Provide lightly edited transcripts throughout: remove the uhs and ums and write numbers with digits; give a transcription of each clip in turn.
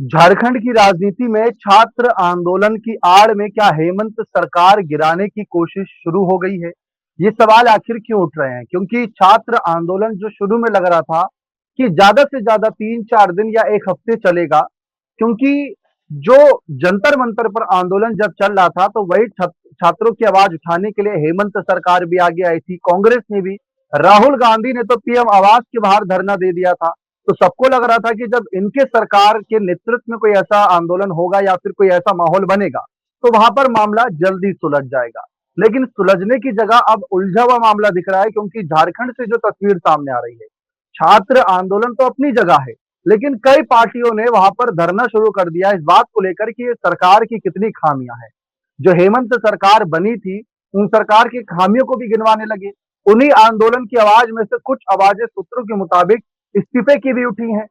झारखंड की राजनीति में छात्र आंदोलन की आड़ में क्या हेमंत सरकार गिराने की कोशिश शुरू हो गई है? ये सवाल आखिर क्यों उठ रहे हैं? क्योंकि छात्र आंदोलन जो शुरू में लग रहा था कि ज्यादा से ज्यादा 3-4 दिन या एक हफ्ते चलेगा, क्योंकि जो जंतर मंतर पर आंदोलन जब चल रहा था तो वही छात्रों की आवाज उठाने के लिए हेमंत सरकार भी आगे आई थी, कांग्रेस ने भी, राहुल गांधी ने तो पीएम आवास के बाहर धरना दे दिया था। तो सबको लग रहा था कि जब इनके सरकार के नेतृत्व में कोई ऐसा आंदोलन होगा या फिर कोई ऐसा माहौल बनेगा तो वहां पर मामला जल्दी सुलझ जाएगा। लेकिन सुलझने की जगह अब उलझा हुआ मामला दिख रहा है, क्योंकि झारखंड से जो तस्वीर सामने आ रही है, छात्र आंदोलन तो अपनी जगह है, लेकिन कई पार्टियों ने वहां पर धरना शुरू कर दिया इस बात को लेकर कि ये सरकार की कितनी खामियां हैं। जो हेमंत सरकार बनी थी, उन सरकार की खामियों को भी गिनवाने लगे। उन्हीं आंदोलन की आवाज में से कुछ आवाजें सूत्रों के मुताबिक इस्तीफे की भी उठी हैं।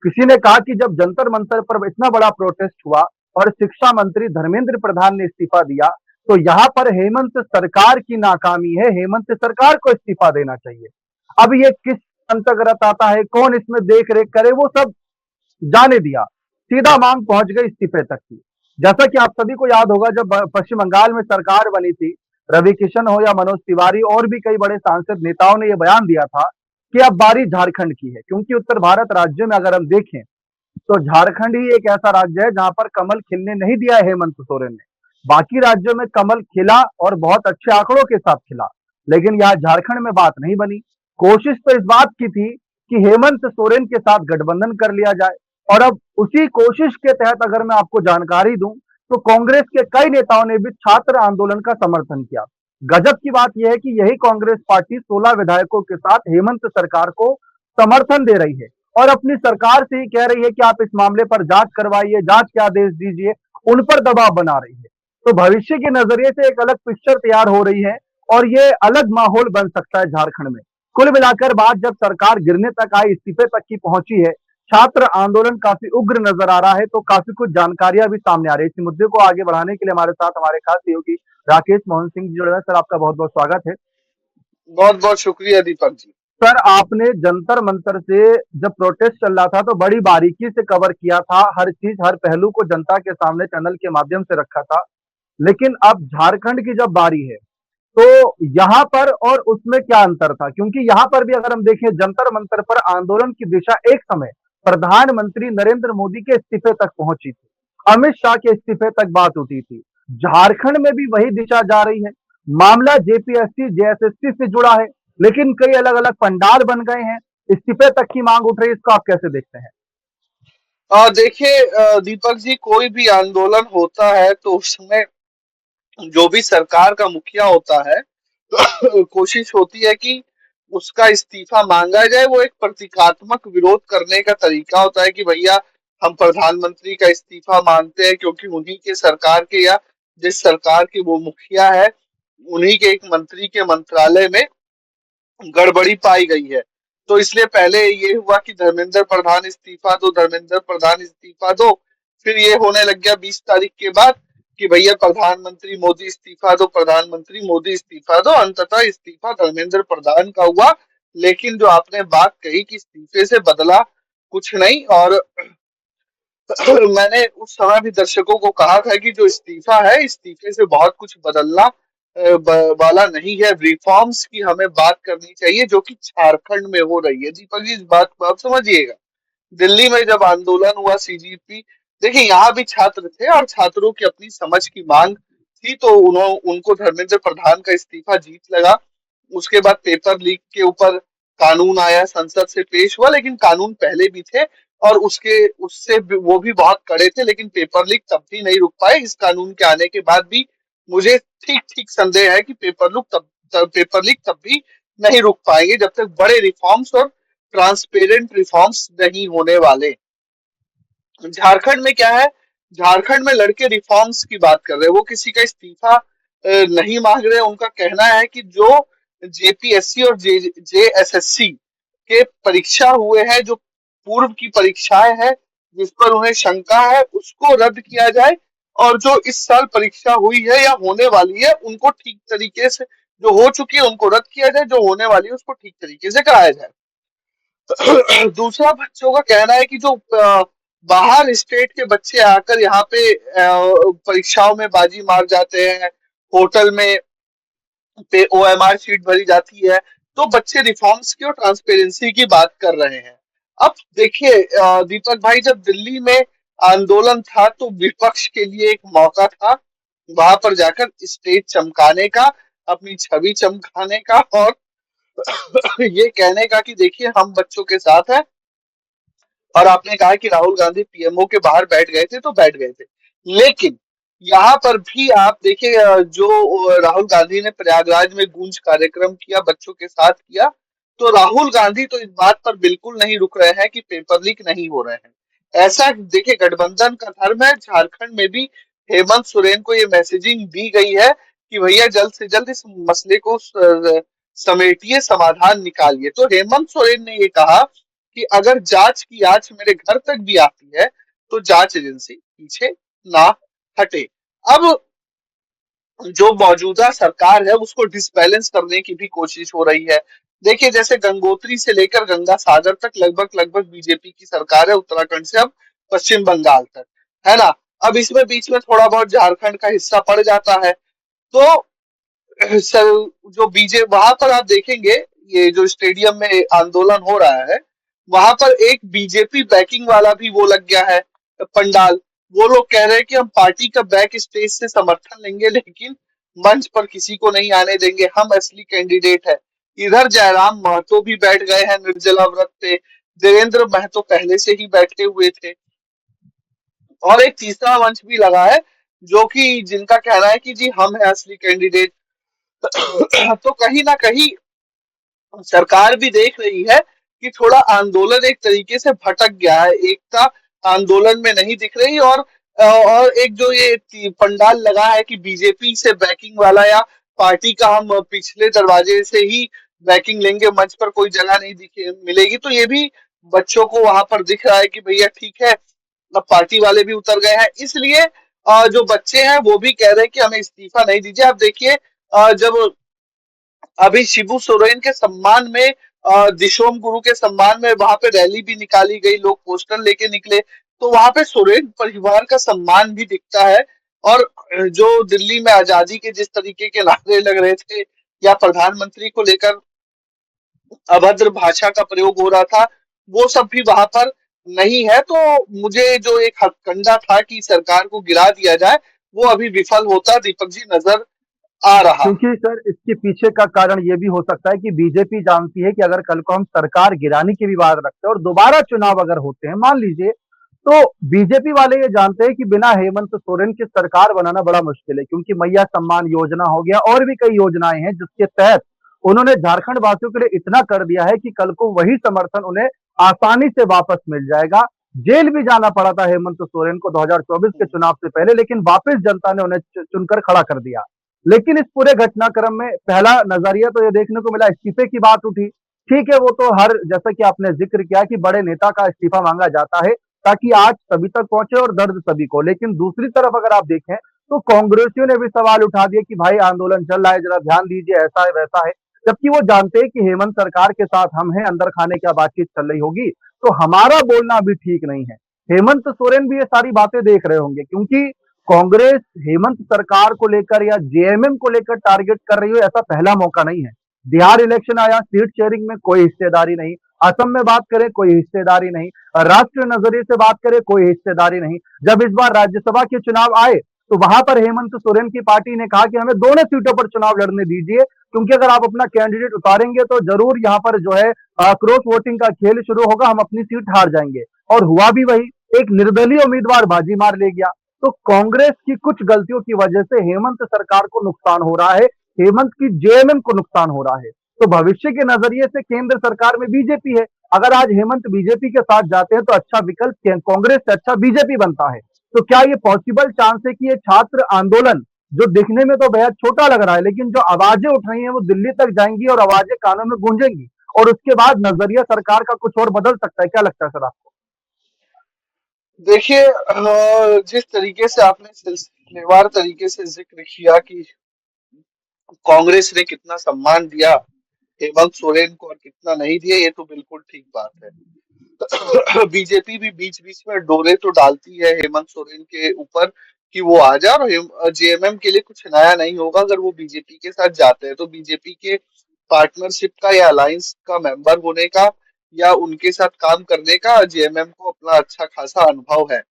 किसी ने कहा कि जब जंतर मंतर पर इतना बड़ा प्रोटेस्ट हुआ और शिक्षा मंत्री धर्मेंद्र प्रधान ने इस्तीफा दिया, तो यहाँ पर हेमंत सरकार की नाकामी है, हेमंत सरकार को इस्तीफा देना चाहिए। अब ये किस अंतर्गत आता है, कौन इसमें देख रेख करे, वो सब जाने दिया, सीधा मांग पहुंच गई इस्तीफे तक की। जैसा कि आप सभी को याद होगा, जब पश्चिम बंगाल में सरकार बनी थी, रवि किशन हो या मनोज तिवारी और भी कई बड़े सांसद नेताओं ने यह बयान दिया था कि अब बारी झारखंड की है, क्योंकि उत्तर भारत राज्यों में अगर हम देखें तो झारखंड ही एक ऐसा राज्य है जहां पर कमल खिलने नहीं दिया है हेमंत सोरेन ने। बाकी राज्यों में कमल खिला और बहुत अच्छे आंकड़ों के साथ खिला, लेकिन यहाँ झारखंड में बात नहीं बनी। कोशिश तो इस बात की थी कि हेमंत सोरेन के साथ गठबंधन कर लिया जाए, और अब उसी कोशिश के तहत अगर मैं आपको जानकारी दूं तो कांग्रेस के कई नेताओं ने भी छात्र आंदोलन का समर्थन किया। गजब की बात यह है कि यही कांग्रेस पार्टी 16 विधायकों के साथ हेमंत सरकार को समर्थन दे रही है और अपनी सरकार से ही कह रही है कि आप इस मामले पर जांच करवाइए, जांच के आदेश दीजिए, उन पर दबाव बना रही है। तो भविष्य के नजरिए से एक अलग पिक्चर तैयार हो रही है और ये अलग माहौल बन सकता है झारखंड में। कुल मिलाकर बात जब सरकार गिरने तक आई, इस्तीफे तक की पहुंची है, छात्र आंदोलन काफी उग्र नजर आ रहा है, तो काफी कुछ जानकारियां भी सामने आ रही है। इस मुद्दे को आगे बढ़ाने के लिए हमारे साथ हमारे खास सहयोगी राकेश मोहन सिंह जी जुड़े हैं। सर, आपका बहुत बहुत स्वागत है। बहुत बहुत शुक्रिया दीपक जी। सर, आपने जंतर मंतर से जब प्रोटेस्ट चल रहा था तो बड़ी बारीकी से कवर किया था, हर चीज हर पहलू को जनता के सामने चैनल के माध्यम से रखा था। लेकिन अब झारखंड की जब बारी है तो यहाँ पर और उसमें क्या अंतर था? क्योंकि यहाँ पर भी अगर हम देखें, जंतर मंतर पर आंदोलन की दिशा एक समय प्रधानमंत्री नरेंद्र मोदी के इस्तीफे तक पहुंची थी, अमित शाह के इस्तीफे तक बात उठी थी। झारखंड में भी वही दिशा जा रही है। मामला जेपीएससी जेएसएससी से जुड़ा है, लेकिन कई अलग अलग पंडाल बन गए हैं, इस्तीफे तक की मांग उठ रही है। इसको आप कैसे देखते हैं? देखिए दीपक जी, कोई भी आंदोलन होता है तो उसमें जो भी सरकार का मुखिया होता है कोशिश होती है कि उसका इस्तीफा मांगा जाए। वो एक प्रतीकात्मक विरोध करने का तरीका होता है कि भैया हम प्रधानमंत्री का इस्तीफा मांगते हैं क्योंकि उन्हीं के सरकार के या जिस सरकार के वो मुखिया है उन्हीं के एक मंत्री के मंत्रालय में गड़बड़ी पाई गई है। तो इसलिए पहले ये हुआ कि धर्मेंद्र प्रधान इस्तीफा दो, धर्मेंद्र प्रधान इस्तीफा दो। फिर ये होने लग गया 20 तारीख के बाद कि भैया प्रधानमंत्री मोदी इस्तीफा दो, प्रधानमंत्री मोदी इस्तीफा दो। अंततः इस्तीफा धर्मेंद्र प्रधान का हुआ। लेकिन जो आपने बात कही कि इस्तीफे से बदला कुछ नहीं, और मैंने उस समय भी दर्शकों को कहा था कि जो इस्तीफा है, इस्तीफे से बहुत कुछ बदलना वाला नहीं है। रिफॉर्म्स की हमें बात करनी चाहिए जो कि झारखंड में हो रही है। दीपक जी, इस बात को आप समझिएगा। दिल्ली में जब आंदोलन हुआ सीजीपी, देखिए यहाँ भी छात्र थे और छात्रों की अपनी समझ की मांग थी, तो उनको धर्मेंद्र प्रधान का इस्तीफा जीत लगा। उसके बाद पेपर लीक के ऊपर कानून आया, संसद से पेश हुआ, लेकिन कानून पहले भी थे और उसके उससे वो भी बहुत कड़े थे, लेकिन पेपर लीक तब भी नहीं रुक पाए। इस कानून के आने के बाद भी मुझे ठीक ठीक संदेह है कि पेपर लीक तब भी नहीं रुक पाएंगे जब तक बड़े रिफॉर्म्स और ट्रांसपेरेंट रिफॉर्म्स नहीं होने वाले। झारखंड में क्या है, झारखंड में लड़के रिफॉर्म्स की बात कर रहे हैं, वो किसी का इस्तीफा नहीं मांग रहे। उनका कहना है कि जो जेपीएससी और जेएसएससी के परीक्षा हुए हैं, जो पूर्व की परीक्षाएं हैं जिस पर उन्हें शंका है, उसको रद्द किया जाए। और जो इस साल परीक्षा हुई है या होने वाली है उनको ठीक तरीके से, जो हो चुकी है उनको रद्द किया जाए, जो होने वाली है उसको ठीक तरीके से कराया जाए। दूसरा, बच्चों का कहना है कि जो बाहर स्टेट के बच्चे आकर यहाँ पे परीक्षाओं में बाजी मार जाते हैं, होटल में पे ओएमआर शीट भरी जाती है। तो बच्चे रिफॉर्म्स की और ट्रांसपेरेंसी की बात कर रहे हैं। अब देखिए दीपक भाई, जब दिल्ली में आंदोलन था तो विपक्ष के लिए एक मौका था वहां पर जाकर स्टेज चमकाने का, अपनी छवि चमकाने का, और ये कहने का कि देखिए हम बच्चों के साथ हैं। और आपने कहा कि राहुल गांधी पीएमओ के बाहर बैठ गए थे तो बैठ गए थे, लेकिन यहाँ पर भी आप देखिए जो राहुल गांधी ने प्रयागराज में गूंज कार्यक्रम किया, बच्चों के साथ किया, तो राहुल गांधी तो इस बात पर बिल्कुल नहीं रुक रहे हैं कि पेपर लीक नहीं हो रहे हैं। ऐसा देखिए गठबंधन का धर्म है। झारखंड में भी हेमंत सोरेन को ये मैसेजिंग दी गई है कि भैया जल्द से जल्द इस मसले को समेटिए, समाधान निकालिए। तो हेमंत सोरेन ने ये कहा कि अगर जांच की आंच मेरे घर तक भी आती है तो जांच एजेंसी पीछे ना हटे। अब जो मौजूदा सरकार है उसको डिसबैलेंस करने की भी कोशिश हो रही है। देखिए जैसे गंगोत्री से लेकर गंगा सागर तक लगभग लगभग बीजेपी की सरकार है, उत्तराखंड से अब पश्चिम बंगाल तक, है ना। अब इसमें बीच में थोड़ा बहुत झारखंड का हिस्सा पड़ जाता है। तो सर जो बीजे वहां पर आप देखेंगे, ये जो स्टेडियम में आंदोलन हो रहा है वहां पर एक बीजेपी बैकिंग वाला भी वो लग गया है पंडाल। वो लोग कह रहे हैं कि हम पार्टी का बैक स्टेज से समर्थन लेंगे लेकिन मंच पर किसी को नहीं आने देंगे, हम असली कैंडिडेट है। इधर जयराम महतो भी बैठ गए हैं निर्जला व्रत पे, देवेंद्र महतो पहले से ही बैठे हुए थे, और एक तीसरा मंच भी लगा है जो कि जिनका कहना है कि जी हम है असली कैंडिडेट। तो कहीं ना कहीं सरकार भी देख रही है कि थोड़ा आंदोलन एक तरीके से भटक गया है, एकता आंदोलन में नहीं दिख रही। और एक जो ये पंडाल लगा है कि बीजेपी से बैकिंग वाला या पार्टी का हम पिछले दरवाजे से ही बैकिंग लेंगे, मंच पर कोई जगह नहीं दिखे मिलेगी, तो ये भी बच्चों को वहां पर दिख रहा है कि भैया ठीक है अब पार्टी वाले भी उतर गए हैं। इसलिए जो बच्चे हैं वो भी कह रहे हैं कि हमें इस्तीफा नहीं दीजिए। अब देखिए जब अभी शिबू सोरेन के सम्मान में दिशोम गुरु के सम्मान में वहां पे रैली भी निकाली गई, लोग पोस्टर लेके निकले, तो वहां पे सोरेन परिवार का सम्मान भी दिखता है। और जो दिल्ली में आजादी के जिस तरीके के नारे लग रहे थे या प्रधानमंत्री को लेकर अभद्र भाषा का प्रयोग हो रहा था, वो सब भी वहां पर नहीं है। तो मुझे जो एक हथकंडा था कि सरकार को गिरा दिया जाए, वो अभी विफल होता दीपक जी नजर आ रहा है। क्योंकि सर इसके पीछे का कारण ये भी हो सकता है कि बीजेपी जानती है कि अगर कल को हम सरकार गिराने की भी बात रखते हैं और दोबारा चुनाव अगर होते हैं मान लीजिए, तो बीजेपी वाले ये जानते हैं कि बिना हेमंत सोरेन की सरकार बनाना बड़ा मुश्किल है, क्योंकि मैया सम्मान योजना हो गया और भी कई योजनाएं हैं जिसके तहत उन्होंने झारखंड वासियों के लिए इतना कर दिया है कि कल को वही समर्थन उन्हें आसानी से वापस मिल जाएगा। जेल भी जाना पड़ा था हेमंत सोरेन को 2024 के चुनाव से पहले, लेकिन वापस जनता ने उन्हें चुनकर खड़ा कर दिया। लेकिन इस पूरे घटनाक्रम में पहला नजरिया तो ये देखने को मिला, इस्तीफे की बात उठी। ठीक है, वो तो हर जैसा कि आपने जिक्र किया कि बड़े नेता का इस्तीफा मांगा जाता है ताकि आज सभी तक पहुंचे और दर्द सभी को। लेकिन दूसरी तरफ अगर आप देखें तो कांग्रेसियों ने भी सवाल उठा दिए कि भाई आंदोलन चल रहा है, जरा ध्यान दीजिए, ऐसा है वैसा है। जबकि वो जानते हैं कि हेमंत सरकार के साथ हम हैं, अंदर खाने क्या बातचीत चल रही होगी, तो हमारा बोलना अभी ठीक नहीं है। हेमंत सोरेन भी ये सारी बातें देख रहे होंगे, क्योंकि कांग्रेस हेमंत सरकार को लेकर या जेएमएम को लेकर टारगेट कर रही हो ऐसा पहला मौका नहीं है। बिहार इलेक्शन आया, सीट शेयरिंग में कोई हिस्सेदारी नहीं, असम में बात करें कोई हिस्सेदारी नहीं, राष्ट्रीय नजरिए से बात करें कोई हिस्सेदारी नहीं। जब इस बार राज्यसभा के चुनाव आए तो वहां पर हेमंत सोरेन की पार्टी ने कहा कि हमें दोनों सीटों पर चुनाव लड़ने दीजिए, क्योंकि अगर आप अपना कैंडिडेट उतारेंगे तो जरूर यहाँ पर जो है क्रॉस वोटिंग का खेल शुरू होगा, हम अपनी सीट हार जाएंगे। और हुआ भी वही, एक निर्दलीय उम्मीदवार बाजी मार ले गया। तो कांग्रेस की कुछ गलतियों की वजह से हेमंत सरकार को नुकसान हो रहा है, हेमंत की जेएमएम को नुकसान हो रहा है। तो भविष्य के नजरिए से केंद्र सरकार में बीजेपी है, अगर आज हेमंत बीजेपी के साथ जाते हैं तो अच्छा विकल्प कांग्रेस से अच्छा बीजेपी बनता है। तो क्या ये पॉसिबल चांस है कि ये छात्र आंदोलन जो दिखने में तो बेहद छोटा लग रहा है, लेकिन जो आवाजें उठ रही हैं वो दिल्ली तक जाएंगी और आवाजें कानों में गूंजेंगी, और उसके बाद नजरिया सरकार का कुछ और बदल सकता है? क्या लगता है सर आपको? देखिए जिस तरीके से आपने सिलसिलेवार तरीके से जिक्र किया कि कांग्रेस ने कितना सम्मान दिया हेमंत सोरेन को और कितना नहीं दिया, ये तो बिल्कुल ठीक बात है। बीजेपी भी बीच बीच में डोरे तो डालती है हेमंत सोरेन के ऊपर कि वो आ जाए, और जेएमएम के लिए कुछ नया नहीं होगा अगर वो बीजेपी के साथ जाते हैं। तो बीजेपी के पार्टनरशिप का या अलायंस का मेंबर होने का या उनके साथ काम करने का जेएमएम को अपना अच्छा खासा अनुभव है।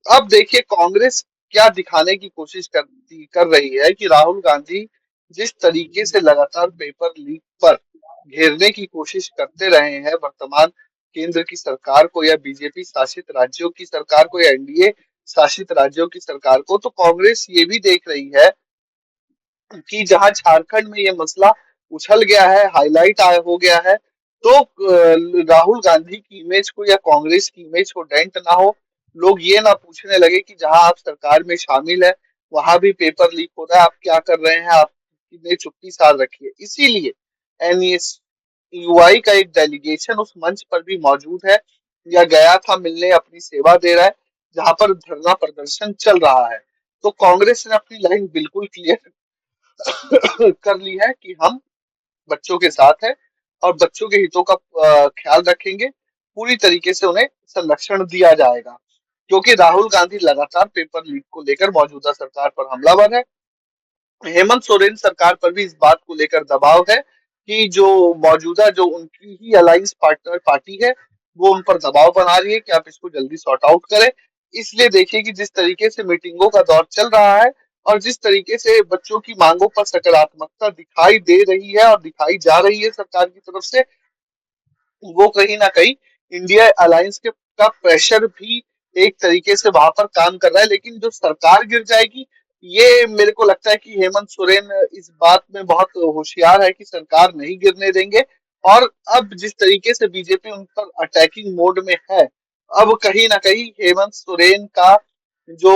अब देखिए कांग्रेस क्या दिखाने की कोशिश कर रही है कि राहुल गांधी जिस तरीके से लगातार पेपर लीक पर घेरने की कोशिश करते रहे हैं वर्तमान केंद्र की सरकार को या बीजेपी शासित राज्यों की सरकार को या एनडीए शासित राज्यों की सरकार को, तो कांग्रेस ये भी देख रही है कि जहां झारखंड में ये मसला उछल गया है, हाईलाइट हो गया है, तो राहुल गांधी की इमेज को या कांग्रेस की इमेज को डेंट ना हो, लोग ये ना पूछने लगे कि जहां आप सरकार में शामिल है वहां भी पेपर लीक हो रहा है, आप क्या कर रहे हैं, आपने चुप्पी साध रखी है। इसीलिए एनएस यूआई का एक डेलीगेशन उस मंच पर भी मौजूद है या गया था मिलने, अपनी सेवा दे रहा है, जहां पर धरना प्रदर्शन चल रहा है। तो कांग्रेस ने अपनी लाइन बिल्कुल क्लियर कर ली है कि हम बच्चों के साथ हैं और बच्चों के हितों का ख्याल रखेंगे, पूरी तरीके से उन्हें संरक्षण दिया जाएगा, क्योंकि राहुल गांधी लगातार पेपर लीक को लेकर मौजूदा सरकार पर हमलावर है। हेमंत सोरेन सरकार पर भी इस बात को लेकर दबाव है कि जो मौजूदा जो उनकी ही अलायंस पार्टनर पार्टी है वो उन पर दबाव बना रही है कि आप इसको जल्दी सॉर्ट आउट करें। इसलिए देखिए कि जिस तरीके से मीटिंगों का दौर चल रहा है और जिस तरीके से बच्चों की मांगों पर सकारात्मकता दिखाई दे रही है और दिखाई जा रही है सरकार की तरफ से, वो कहीं ना कहीं इंडिया अलायंस के का प्रेशर भी एक तरीके से वहां पर काम कर रहा है। लेकिन जो सरकार गिर जाएगी, ये मेरे को लगता है कि हेमंत सोरेन इस बात में बहुत होशियार है कि सरकार नहीं गिरने देंगे। और अब जिस तरीके से बीजेपी उन पर अटैकिंग मोड में है, अब कहीं ना कहीं हेमंत सोरेन का जो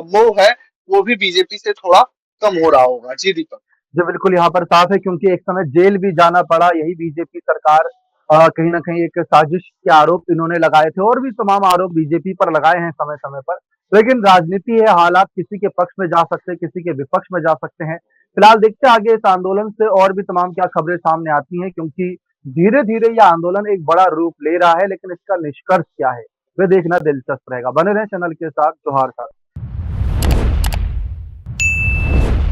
मोह है वो भी बीजेपी से थोड़ा कम हो रहा होगा। जी दीपक। जी बिल्कुल, यहाँ पर साफ है क्योंकि एक समय जेल भी जाना पड़ा यही बीजेपी सरकार कहीं न कहीं एक साजिश के आरोप इन्होंने लगाए थे और भी तमाम आरोप बीजेपी पर लगाए हैं समय-समय पर। लेकिन राजनीति है, हालात किसी के पक्ष में जा सकते हैं, किसी के विपक्ष में जा सकते हैं। फिलहाल देखते हैं आगे इस आंदोलन से और भी तमाम क्या खबरें सामने आती हैं क्योंकि धीरे-धीरे ये आंदोलन एक बड़ा रूप ले रहा है, लेकिन इसका निष्कर्ष क्या है, वह देखना दिलचस्प रहेगा। बने रहें चैनल के साथ। जोहार साथ।